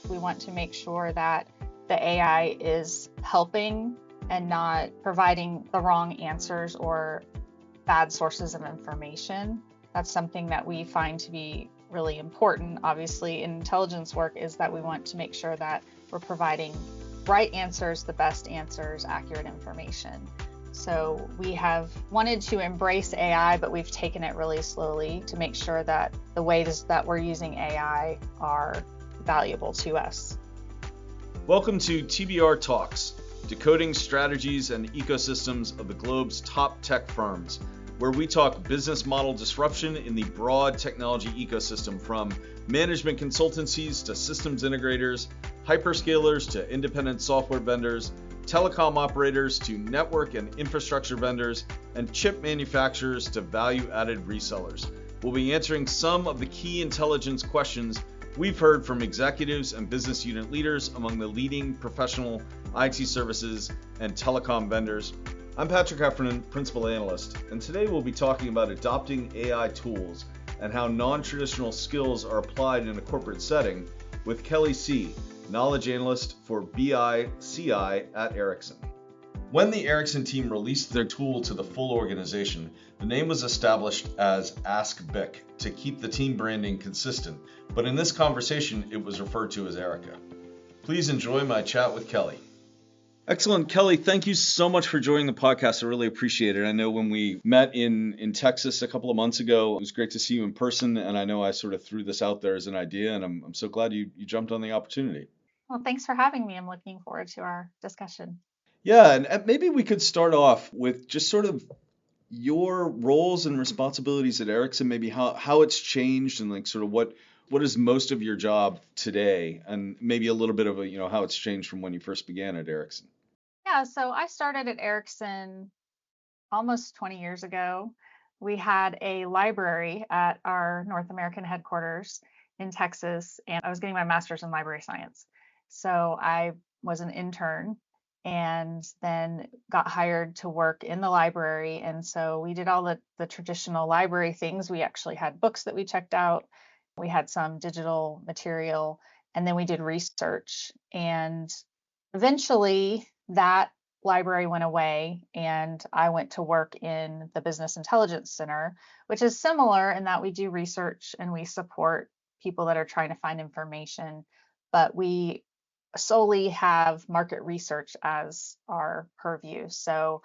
We want to make sure that the AI is helping and not providing the wrong answers or bad sources of information. That's something that we find to be really important, obviously, in intelligence work, is that we want to make sure that we're providing right answers, the best answers, accurate information. So we have wanted to embrace AI, but we've taken it really slowly to make sure that the ways that we're using AI are valuable to us. Welcome to TBR Talks, decoding strategies and ecosystems of the globe's top tech firms, where we talk business model disruption in the broad technology ecosystem, from management consultancies to systems integrators, hyperscalers to independent software vendors, telecom operators to network and infrastructure vendors, and chip manufacturers to value-added resellers. We'll be answering some of the key intelligence questions we've heard from executives and business unit leaders among the leading professional IT services and telecom vendors. I'm Patrick Heffernan, Principal Analyst, and today we'll be talking about adopting AI tools and how non-traditional skills are applied in a corporate setting with Kelly C., Knowledge Analyst for BI/CI at Ericsson. When the Ericsson team released their tool to the full organization, the name was established as Ask BIC to keep the team branding consistent, but in this conversation it was referred to as Erica. Please enjoy my chat with Kelly. Excellent. Kelly, thank you so much for joining the podcast. I really appreciate it. I know when we met in Texas a couple of months ago, it was great to see you in person, and I know I sort of threw this out there as an idea, and I'm so glad you jumped on the opportunity. Well, thanks for having me. I'm looking forward to our discussion. Yeah, and maybe we could start off with just sort of your roles and responsibilities at Ericsson, maybe how it's changed and like sort of what is most of your job today, and maybe a little bit of how it's changed from when you first began at Ericsson. Yeah, so I started at Ericsson almost 20 years ago. We had a library at our North American headquarters in Texas, and I was getting my master's in library science. So I was an intern and then got hired to work in the library. And so we did all the traditional library things. We actually had books that we checked out. We had some digital material, and then we did research. And eventually that library went away and I went to work in the Business Intelligence Center, which is similar in that we do research and we support people that are trying to find information, but we solely have market research as our purview. So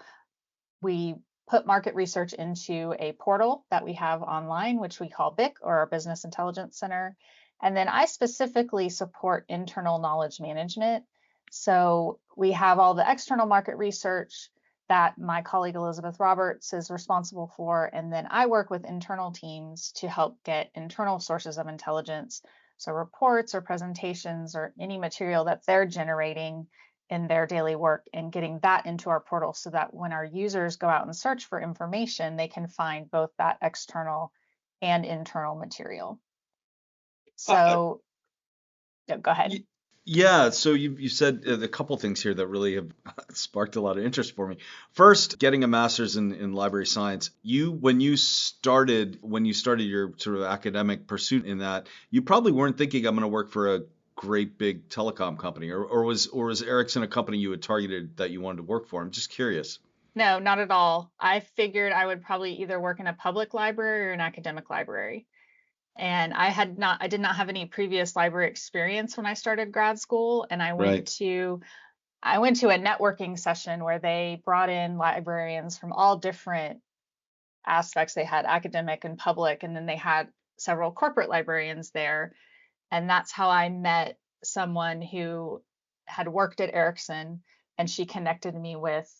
we put market research into a portal that we have online, which we call BIC, or our Business Intelligence Center. And then I specifically support internal knowledge management. So we have all the external market research that my colleague Elizabeth Roberts is responsible for. And then I work with internal teams to help get internal sources of intelligence. So reports or presentations or any material that they're generating in their daily work, and getting that into our portal so that when our users go out and search for information, they can find both that external and internal material. So go ahead. Yeah, so you said a couple things here that really have sparked a lot of interest for me. First, getting a master's in library science. When you started your sort of academic pursuit in that, you probably weren't thinking I'm going to work for a great big telecom company, or was Ericsson a company you had targeted that you wanted to work for? I'm just curious. No, not at all. I figured I would probably either work in a public library or an academic library. And I did not have any previous library experience when I started grad school. And I went to a networking session where they brought in librarians from all different aspects. They had academic and public, and then they had several corporate librarians there. And that's how I met someone who had worked at Ericsson, and she connected me with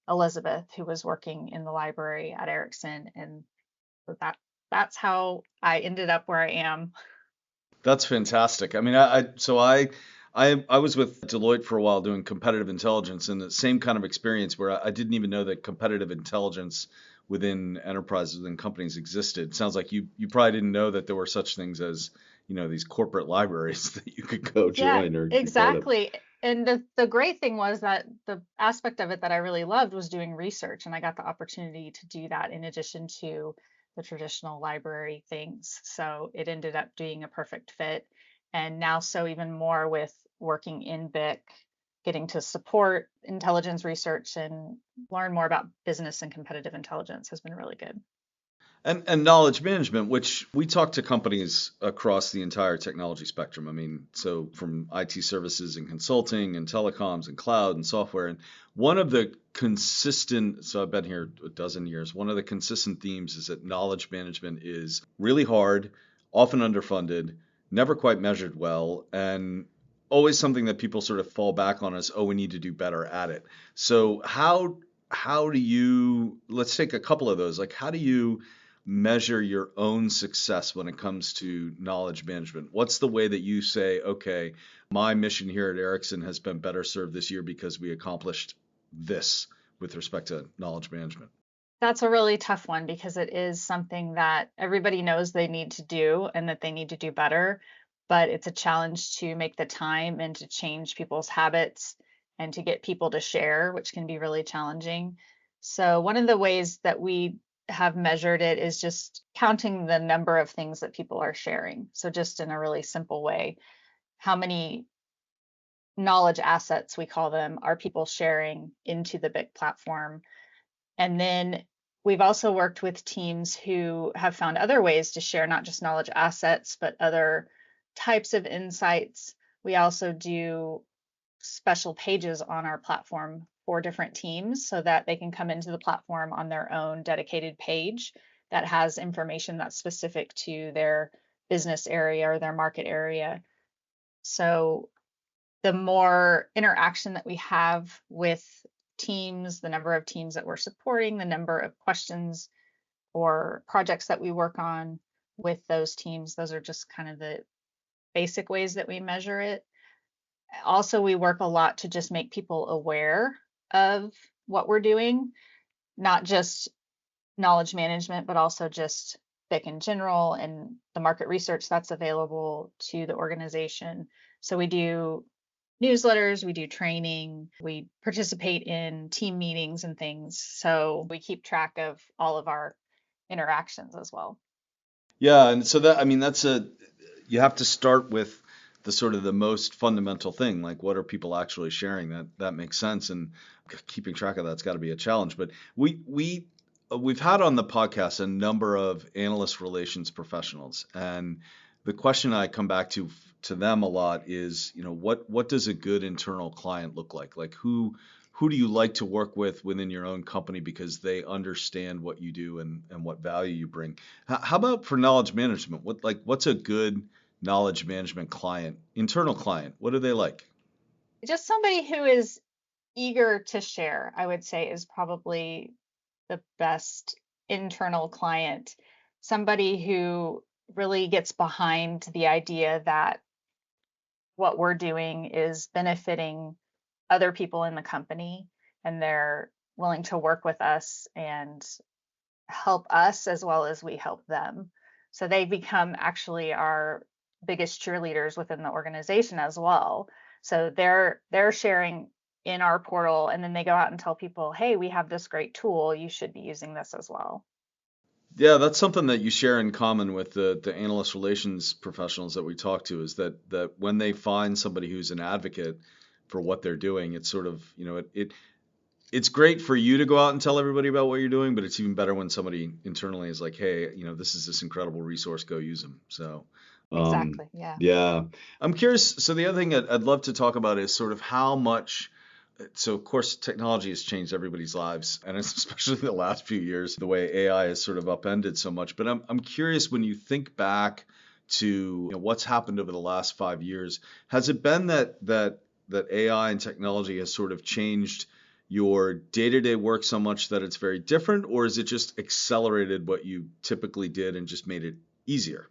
Elizabeth, who was working in the library at Ericsson. And that's how I ended up where I am. That's fantastic. I mean, I was with Deloitte for a while doing competitive intelligence, and the same kind of experience where I didn't even know that competitive intelligence within enterprises and companies existed. Sounds like you probably didn't know that there were such things as these corporate libraries that you could go join or exactly. And the great thing was that the aspect of it that I really loved was doing research, and I got the opportunity to do that in addition to the traditional library things. So it ended up being a perfect fit. And now so even more with working in BIC, getting to support intelligence research and learn more about business and competitive intelligence has been really good. And knowledge management, which we talk to companies across the entire technology spectrum. I mean, so from IT services and consulting and telecoms and cloud and software. And one of the consistent, so I've been here a dozen years, one of the consistent themes is that knowledge management is really hard, often underfunded, never quite measured well, and always something that people sort of fall back on as, oh, we need to do better at it. So how do you, let's take a couple of those, like how do you measure your own success when it comes to knowledge management? What's the way that you say, okay, my mission here at Ericsson has been better served this year because we accomplished this with respect to knowledge management? That's a really tough one because it is something that everybody knows they need to do and that they need to do better, but it's a challenge to make the time and to change people's habits and to get people to share, which can be really challenging. So one of the ways that we have measured it is just counting the number of things that people are sharing. So just in a really simple way, how many knowledge assets, we call them, are people sharing into the BIC platform? And then we've also worked with teams who have found other ways to share not just knowledge assets, but other types of insights. We also do special pages on our platform for different teams so that they can come into the platform on their own dedicated page that has information that's specific to their business area or their market area. So the more interaction that we have with teams, the number of teams that we're supporting, the number of questions or projects that we work on with those teams, those are just kind of the basic ways that we measure it. Also, we work a lot to just make people aware of what we're doing, not just knowledge management, but also just BIC in general and the market research that's available to the organization. So we do newsletters, we do training, we participate in team meetings and things. So we keep track of all of our interactions as well. Yeah, and so that, I mean, you have to start with the sort of the most fundamental thing, like what are people actually sharing? That makes sense, and keeping track of that's got to be a challenge. But we've had on the podcast a number of analyst relations professionals, and the question I come back to them a lot is, what does a good internal client look like? Like who do you like to work with within your own company because they understand what you do and what value you bring? How about for knowledge management? What's a good knowledge management client, internal client? What do they like? Just somebody who is eager to share, I would say, is probably the best internal client. Somebody who really gets behind the idea that what we're doing is benefiting other people in the company and they're willing to work with us and help us as well as we help them. So they become actually our biggest cheerleaders within the organization as well. So they're sharing in our portal and then they go out and tell people, "Hey, we have this great tool. You should be using this as well." Yeah, that's something that you share in common with the analyst relations professionals that we talk to is that when they find somebody who's an advocate for what they're doing, it's sort of, it's great for you to go out and tell everybody about what you're doing, but it's even better when somebody internally is like, hey, this is this incredible resource, go use them. So, Exactly. Yeah. yeah, I'm curious. So the other thing I'd love to talk about is sort of how much. So of course, technology has changed everybody's lives, and it's especially the last few years, the way AI has sort of upended so much. But I'm curious when you think back to what's happened over the last 5 years, has it been that AI and technology has sort of changed your day-to-day work so much that it's very different, or is it just accelerated what you typically did and just made it easier?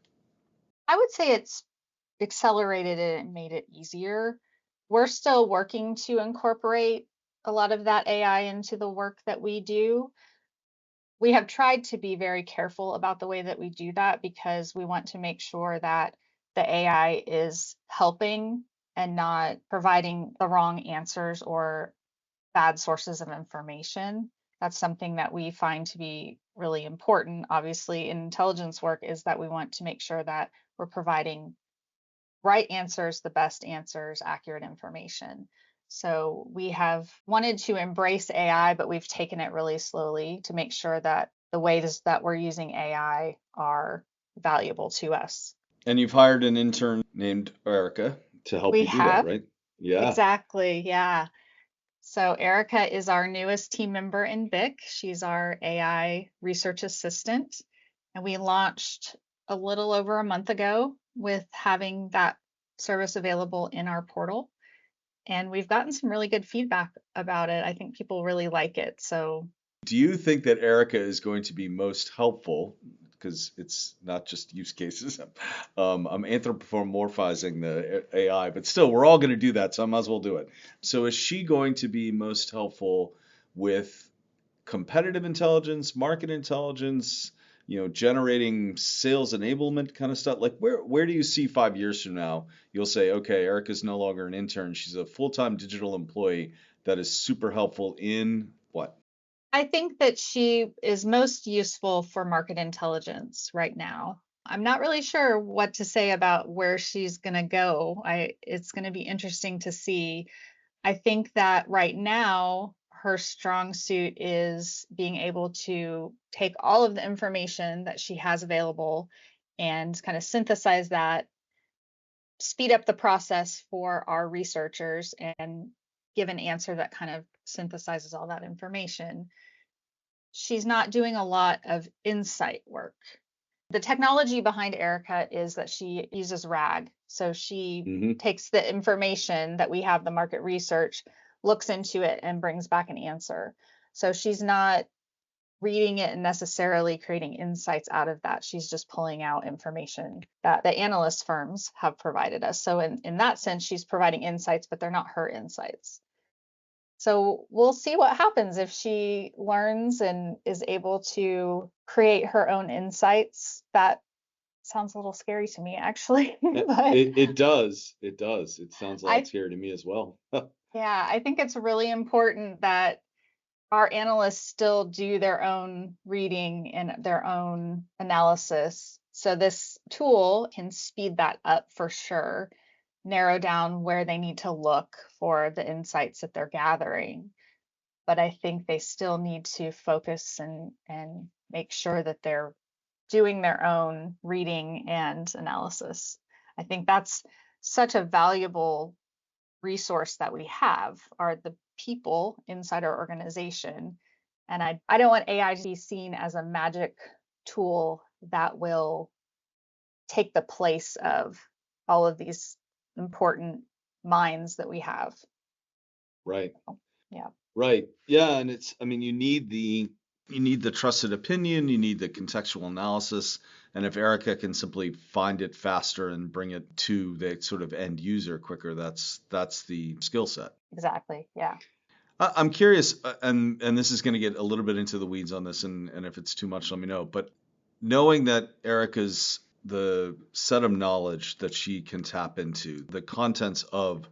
I would say it's accelerated it and made it easier. We're still working to incorporate a lot of that AI into the work that we do. We have tried to be very careful about the way that we do that because we want to make sure that the AI is helping and not providing the wrong answers or bad sources of information. That's something that we find to be really important, obviously, in intelligence work, is that we want to make sure that we're providing right answers, the best answers, accurate information. So we have wanted to embrace AI, but we've taken it really slowly to make sure that the ways that we're using AI are valuable to us. And you've hired an intern named Erica to help We you do that, have, right? Yeah. exactly, yeah. So Erica is our newest team member in BIC. She's our AI research assistant. And we launched a little over a month ago with having that service available in our portal. And we've gotten some really good feedback about it. I think people really like it. So Do you think that Erica is going to be most helpful? Because it's not just use cases. I'm anthropomorphizing the AI, but still, we're all going to do that, so I might as well do it. So, is she going to be most helpful with competitive intelligence, market intelligence, generating sales enablement kind of stuff? Like, where do you see 5 years from now? You'll say, okay, Erica's no longer an intern; she's a full-time digital employee that is super helpful in what? I think that she is most useful for market intelligence right now. I'm not really sure what to say about where she's going to go. It's going to be interesting to see. I think that right now her strong suit is being able to take all of the information that she has available and kind of synthesize that, speed up the process for our researchers and give an answer that kind of synthesizes all that information. She's not doing a lot of insight work. The technology behind Erica is that she uses RAG. So she Hmm. takes the information that we have, the market research, looks into it, and brings back an answer. So she's not reading it and necessarily creating insights out of that. She's just pulling out information that the analyst firms have provided us. So in that sense, she's providing insights, but they're not her insights. So we'll see what happens if she learns and is able to create her own insights. That sounds a little scary to me, actually. It, But it it does. It does. It sounds a lot I, scary to me as well. yeah, I think it's really important that our analysts still do their own reading and their own analysis. So this tool can speed that up for sure, narrow down where they need to look for the insights that they're gathering. But I think they still need to focus and make sure that they're doing their own reading and analysis. I think that's such a valuable resource that we have are the people inside our organization. And I don't want AI to be seen as a magic tool that will take the place of all of these important minds that we have. Right. Yeah, Right. Yeah, and I mean, you need the trusted opinion, you need the contextual analysis, and if Erica can simply find it faster and bring it to the sort of end user quicker, that's the skill set. exactly. Yeah. I'm curious, and this is going to get a little bit into the weeds on this, and if it's too much, let me know. But knowing that Erica's the set of knowledge that she can tap into, the contents of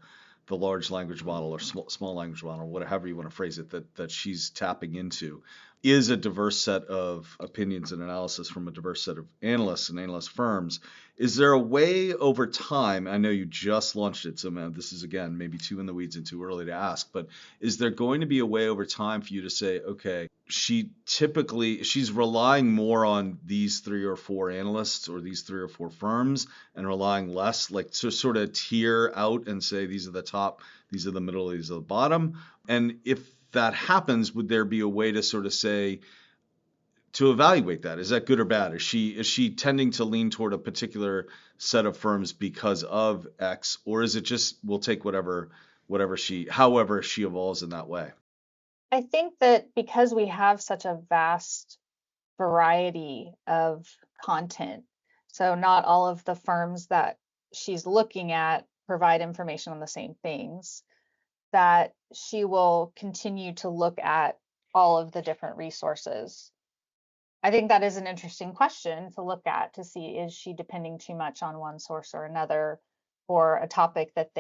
the large language model or small language model, whatever you want to phrase it, that she's tapping into, is a diverse set of opinions and analysis from a diverse set of analysts and analyst firms. Is there a way over time? I know you just launched it, so man, this is again maybe too in the weeds and too early to ask, but is there going to be a way over time for you to say, okay, she's relying more on these three or four analysts or these three or four firms and relying less, like to sort of tier out and say these are the top, these are the middle, these are the bottom? And if that happens, would there be a way to sort of say, to evaluate that? Is that good or bad? Is she tending to lean toward a particular set of firms because of X, or is it just we'll take however she evolves in that way? I think that because we have such a vast variety of content, so not all of the firms that she's looking at provide information on the same things, that she will continue to look at all of the different resources. I think that is an interesting question to look at to see, is she depending too much on one source or another for a topic that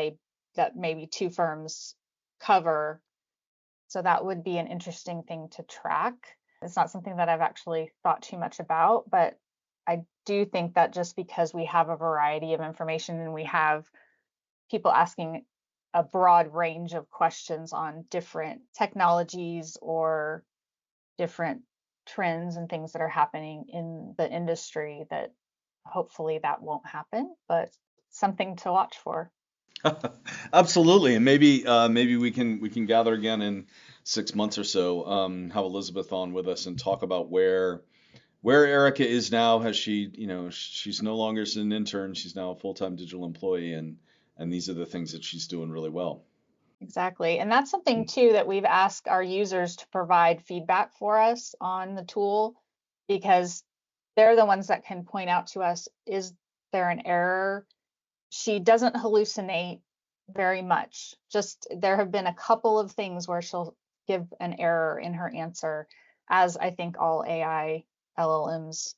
maybe two firms cover. So that would be an interesting thing to track. It's not something that I've actually thought too much about, but I do think that just because we have a variety of information and we have people asking a broad range of questions on different technologies or different trends and things that are happening in the industry, that hopefully that won't happen, but something to watch for. Absolutely, and maybe we can gather again in 6 months or so, have Elizabeth on with us and talk about where Erica is now. Has she, she's no longer an intern, she's now a full-time digital employee, and these are the things that she's doing really well. Exactly. And that's something too that we've asked our users to provide feedback for us on the tool, because they're the ones that can point out to us, is there an error? She doesn't hallucinate very much. Just there have been a couple of things where she'll give an error in her answer, as I think all AI LLMs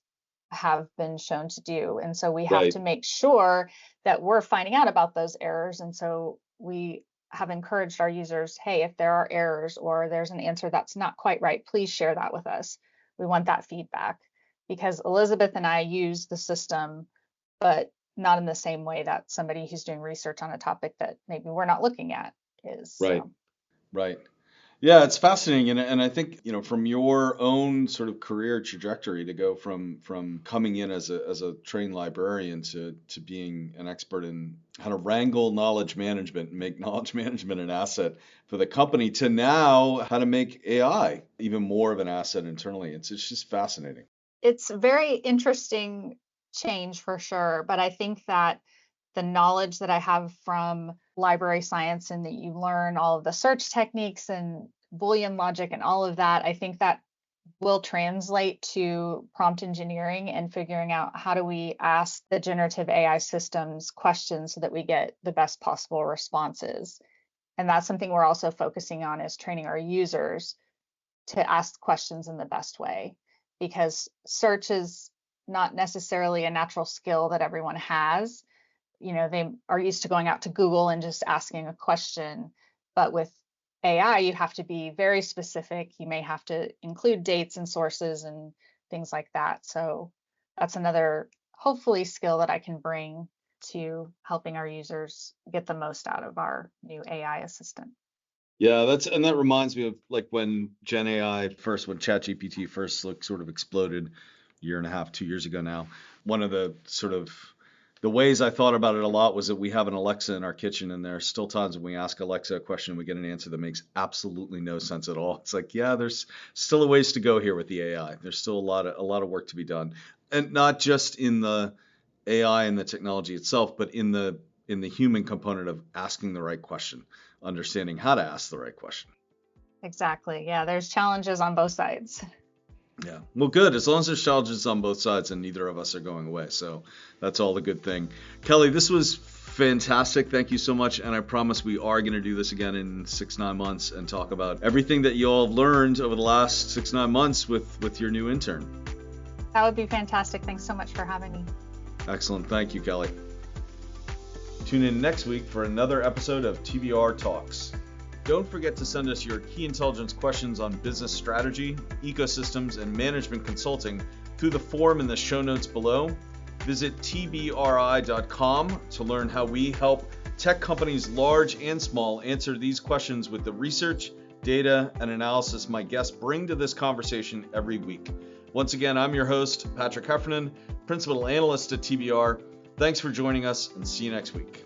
have been shown to do. And so we have Right. to make sure that we're finding out about those errors. And so we have encouraged our users, hey, if there are errors or there's an answer that's not quite right, please share that with us. We want that feedback, because Elizabeth and I use the system, but not in the same way that somebody who's doing research on a topic that maybe we're not looking at is. Right. So Right. Yeah, it's fascinating, and I think, from your own sort of career trajectory, to go from coming in as a trained librarian to being an expert in how to wrangle knowledge management and make knowledge management an asset for the company, to now how to make AI even more of an asset internally. It's just fascinating. it's a very interesting change for sure, but I think that the knowledge that I have from library science, and that you learn all of the search techniques and Boolean logic and all of that, I think that will translate to prompt engineering and figuring out how do we ask the generative AI systems questions so that we get the best possible responses. And that's something we're also focusing on, is training our users to ask questions in the best way, because search is not necessarily a natural skill that everyone has. They are used to going out to Google and just asking a question, but with AI, you have to be very specific. You may have to include dates and sources and things like that. So that's another, hopefully, skill that I can bring to helping our users get the most out of our new AI assistant. Yeah, that reminds me of like when Gen AI first, when ChatGPT first sort of exploded a year and a half, 2 years ago now. One of the sort of the ways I thought about it a lot was that we have an Alexa in our kitchen, and there are still times when we ask Alexa a question and we get an answer that makes absolutely no sense at all. It's like, yeah, there's still a ways to go here with the AI. There's still a lot of work to be done, and not just in the AI and the technology itself, but in the human component of asking the right question, understanding how to ask the right question. Exactly. Yeah, there's challenges on both sides. Yeah. Well, good. As long as there's challenges on both sides and neither of us are going away. So that's all the good thing. Kelly, this was fantastic. Thank you so much. And I promise we are going to do this again in 6-9 months and talk about everything that you all have learned over the last 6-9 months with your new intern. That would be fantastic. Thanks so much for having me. Excellent. Thank you, Kelly. Tune in next week for another episode of TBR Talks. Don't forget to send us your key intelligence questions on business strategy, ecosystems, and management consulting through the form in the show notes below. Visit tbri.com to learn how we help tech companies large and small answer these questions with the research, data, and analysis my guests bring to this conversation every week. Once again, I'm your host, Patrick Heffernan, Principal Analyst at TBR. Thanks for joining us, and see you next week.